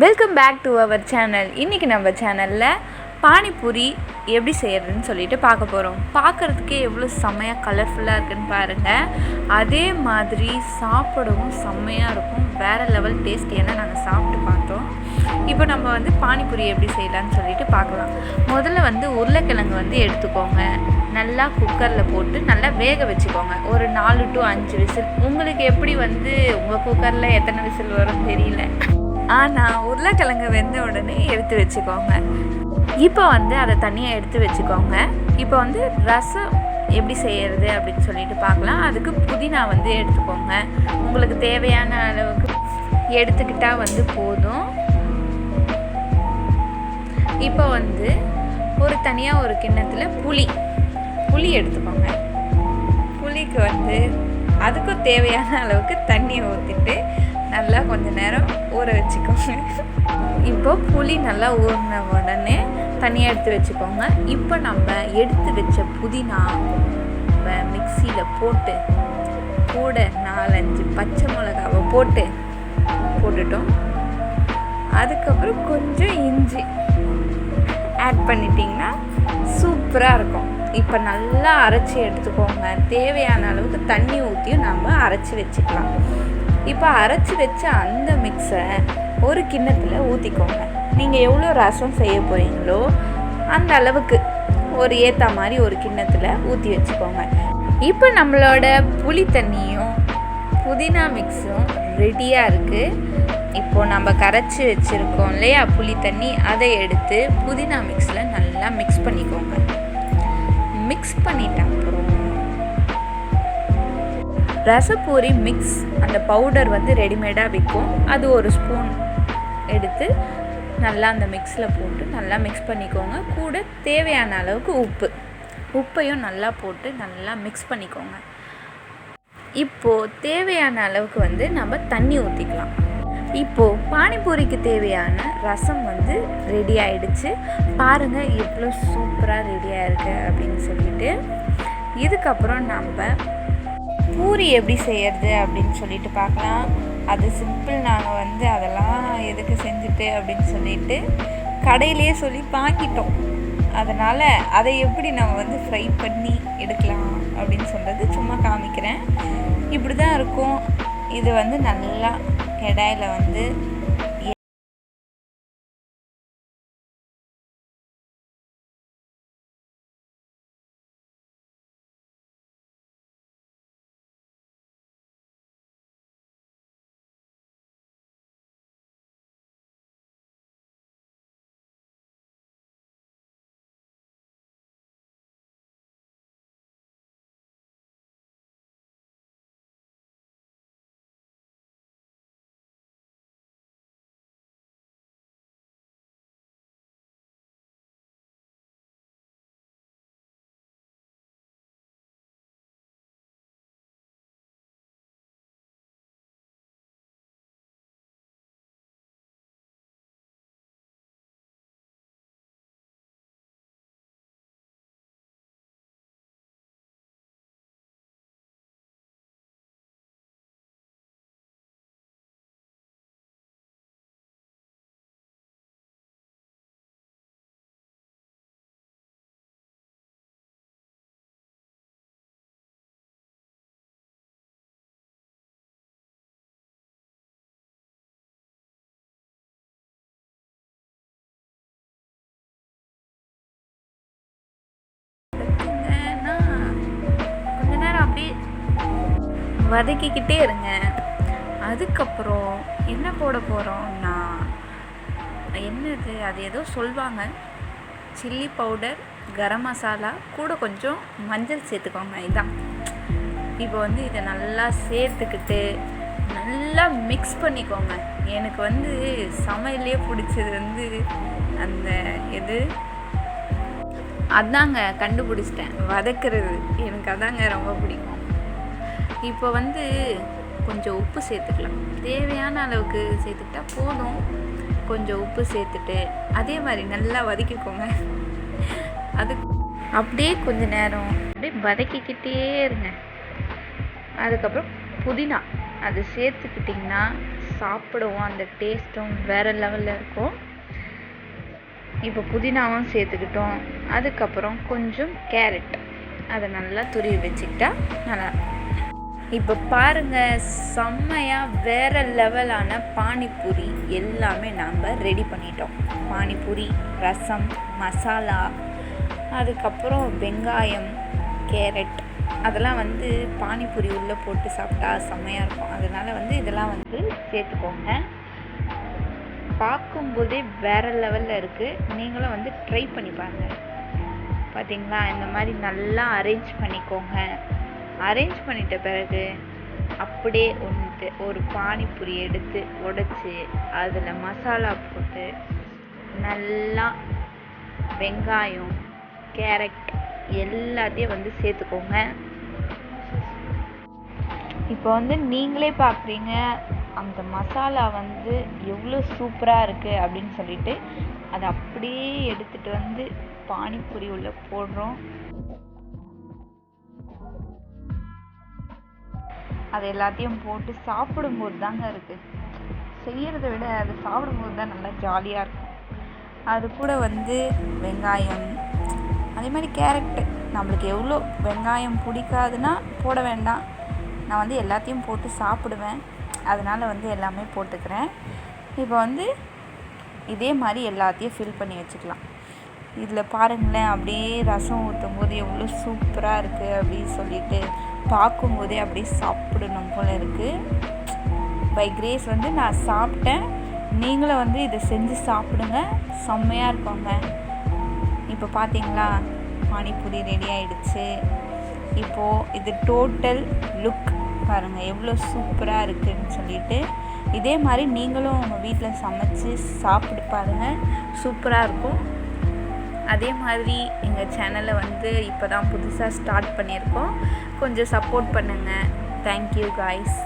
Welcome back to our channel. இன்றைக்கி நம்ம சேனலில் பானிபூரி எப்படி செய்கிறதுன்னு சொல்லிட்டு பார்க்க போகிறோம். பார்க்குறதுக்கே எவ்வளோ செம்மையாக கலர்ஃபுல்லாக இருக்குதுன்னு பாருங்கள். அதே மாதிரி சாப்பிடவும் செம்மையாக இருக்கும், வேறு லெவல் டேஸ்ட். ஏன்னா நாங்கள் சாப்பிட்டு பார்த்தோம். இப்போ நம்ம பானிபூரி எப்படி செய்யலான்னு சொல்லிட்டு பார்க்கலாம். முதல்ல உருளைக்கிழங்கு எடுத்துக்கோங்க. நல்லா குக்கரில் போட்டு நல்லா வேக வச்சுக்கோங்க. ஒரு 4 to 5 விசில். உங்களுக்கு எப்படி உங்கள் குக்கரில் எத்தனை விசில் வரும் தெரியல, ஆனால் உருளைக்கிழங்கு வெந்த உடனே எடுத்து வச்சுக்கோங்க. இப்போ அதை தனியாக எடுத்து வச்சுக்கோங்க. இப்போ ரசம் எப்படி செய்கிறது அப்படின்னு சொல்லிட்டு பார்க்கலாம். அதுக்கு புதினா எடுத்துக்கோங்க. உங்களுக்கு தேவையான அளவுக்கு எடுத்துக்கிட்டால் போதும். இப்போ ஒரு தனியாக ஒரு கிண்ணத்தில் புளி எடுத்துக்கோங்க. புளிக்கு அதுக்கும் தேவையான அளவுக்கு தண்ணியை ஊற்றிட்டு நல்லா கொஞ்சம் நேரம் ஊற வச்சுக்கோங்க. இப்போ புளி நல்லா ஊறின உடனே தனியாக எடுத்து வச்சுக்கோங்க. இப்போ நம்ம எடுத்து வச்ச புதினா மிக்சியில் போட்டு கூட 4-5 பச்சை மிளகாவை போட்டுட்டோம். அதுக்கப்புறம் கொஞ்சம் இஞ்சி ஆட் பண்ணிட்டிங்கன்னா சூப்பராக இருக்கும். இப்போ நல்லா அரைச்சி எடுத்துக்கோங்க. தேவையான அளவுக்கு தண்ணி ஊற்றியும் நம்ம அரைச்சி வச்சுக்கலாம். இப்போ அரைச்சி வச்ச அந்த மிக்ஸை ஒரு கிண்ணத்தில் ஊற்றிக்கோங்க. நீங்கள் எவ்வளோ ரசம் செய்ய போகிறீங்களோ அந்த அளவுக்கு ஒரு ஏற்ற மாதிரி ஒரு கிண்ணத்தில் ஊற்றி வச்சுக்கோங்க. இப்போ நம்மளோட புளி தண்ணியும் புதினா மிக்ஸும் ரெடியாக இருக்குது. இப்போது நம்ம கரைச்சி வச்சுருக்கோம் இல்லையா புளி தண்ணி, அதை எடுத்து புதினா மிக்ஸில் நல்லா மிக்ஸ் பண்ணிக்கோங்க. மிக்ஸ் பண்ணிட்ட அப்புறம் ரசப்பூரி மிக்ஸ் அந்த பவுடர் ரெடிமேடாக விற்கும். அது ஒரு ஸ்பூன் எடுத்து நல்லா அந்த மிக்ஸில் போட்டு நல்லா மிக்ஸ் பண்ணிக்கோங்க. கூட தேவையான அளவுக்கு உப்பையும் நல்லா போட்டு நல்லா மிக்ஸ் பண்ணிக்கோங்க. இப்போது தேவையான அளவுக்கு நம்ம தண்ணி ஊற்றிக்கலாம். இப்போது பானிபூரிக்கு தேவையான ரசம் ரெடி ஆகிடுச்சு. பாருங்கள் எவ்வளோ சூப்பராக ரெடியாக இருக்குது அப்படின்னு சொல்லிட்டு. இதுக்கப்புறம் நம்ம பூரி எப்படி செய்கிறது அப்படின்னு சொல்லிட்டு பார்க்கலாம். அது சிம்பிள். நாங்கள் அதெல்லாம் எதுக்கு செஞ்சுட்டு அப்படின்னு சொல்லிட்டு கடையிலேயே சொல்லி வாங்கிட்டோம். அதனால் அதை எப்படி நம்ம ஃப்ரை பண்ணி எடுக்கலாம் அப்படின்னு சொல்கிறது சும்மா காமிக்கிறேன். இப்படி தான் இருக்கும். இது நல்லா கடாயில் வதக்கிக்கிட்டே இருங்க. அதுக்கப்புறம் என்ன போட போகிறோம்னா, என்னது அது ஏதோ சொல்லுவாங்க, சில்லி பவுடர், கரம் மசாலா, கூட கொஞ்சம் மஞ்சள் சேர்த்துக்கோங்க. இதான் இப்போ இதை நல்லா சேர்த்துக்கிட்டு நல்லா மிக்ஸ் பண்ணிக்கோங்க. எனக்கு சமையலே பிடிச்சது அந்த அதாங்க கண்டுபிடிச்சிட்டேன், வதக்கிறது. எனக்கு அதாங்க ரொம்ப பிடிக்கும். இப்போ கொஞ்சம் உப்பு சேர்த்துக்கலாம். தேவையான அளவுக்கு சேர்த்துக்கிட்டா போதும். கொஞ்சம் உப்பு சேர்த்துட்டு அதே மாதிரி நல்லா வதக்கிக்கோங்க. அது அப்படியே கொஞ்ச நேரம் அப்படியே வதக்கிக்கிட்டே இருங்க. அதுக்கப்புறம் புதினா அது சேர்த்துக்கிட்டிங்கன்னா சாப்பிடவும் அந்த டேஸ்ட்டும் வேறு லெவலில் இருக்கும். இப்போ புதினாவும் சேர்த்துக்கிட்டோம். அதுக்கப்புறம் கொஞ்சம் கேரட் அதை நல்லா துருவி வச்சுக்கிட்டா நல்லா. இப்போ பாருங்கள், செம்மையாக வேறு லெவலான பானிபூரி எல்லாமே நாம் ரெடி பண்ணிட்டோம். பானிபூரி, ரசம், மசாலா, அதுக்கப்புறம் வெங்காயம், கேரட் அதெல்லாம் பானிபூரி உள்ளே போட்டு சாப்பிட்டா செம்மையாக இருக்கும். அதனால் இதெல்லாம் சேர்த்துக்கோங்க. பார்க்கும்போதே வேறு லெவலில் இருக்குது. நீங்களும் ட்ரை பண்ணி பாருங்கள். பார்த்தீங்களா, இந்த மாதிரி நல்லா அரேஞ்ச் பண்ணிக்கோங்க. அரேஞ்ச் பண்ணிட்ட பிறகு அப்படியே ஒரு பானிபூரி எடுத்து உடைச்சி அதில் மசாலா போட்டு நல்லா வெங்காயம், கேரட் எல்லாத்தையும் சேர்த்துக்கோங்க. இப்போ நீங்களே பார்க்குறீங்க அந்த மசாலா எவ்வளோ சூப்பராக இருக்குது அப்படின்னு சொல்லிட்டு அதை அப்படியே எடுத்துகிட்டு பானிபூரி உள்ள போடுறோம். அது எல்லாத்தையும் போட்டு சாப்பிடும்போது தாங்க இருக்குது. செய்கிறத விட அதை சாப்பிடும்போது தான் நல்லா ஜாலியாக இருக்கும். அது கூட வெங்காயம், அதே மாதிரி கேரட்டு. நம்மளுக்கு எவ்வளோ வெங்காயம் பிடிக்காதுன்னா போட வேண்டாம். நான் எல்லாத்தையும் போட்டு சாப்பிடுவேன். அதனால் எல்லாமே போட்டுக்கிறேன். இப்போ இதே மாதிரி எல்லாத்தையும் ஃபில் பண்ணி வச்சுக்கலாம். இதில் பாருங்களேன், அப்படியே ரசம் ஊற்றும் போது எவ்வளோ சூப்பராக இருக்குது அப்படின்னு சொல்லிட்டு பார்க்கும்போதே அப்படியே சாப்பிடணும் போல் இருக்குது. பை கிரேஸ் நான் சாப்பிட்டேன். நீங்களும் இதை செஞ்சு சாப்பிடுங்க, செம்மையாக இருக்குங்க. இப்போ பார்த்தீங்களா, பானிபூரி ரெடி ஆகிடுச்சு. இப்போது இது டோட்டல் லுக் பாருங்கள் எவ்வளோ சூப்பராக இருக்குதுன்னு சொல்லிட்டு. இதே மாதிரி நீங்களும் உங்கள் வீட்டில் சமைச்சு சாப்பிட்டு பாருங்கள், சூப்பராக இருக்கும். அதே மாதிரி எங்கள் சேனலை இப்போ தான் புதுசாக ஸ்டார்ட் பண்ணியிருக்கோம். கொஞ்சம் சப்போர்ட் பண்ணுங்கள். Thank you guys.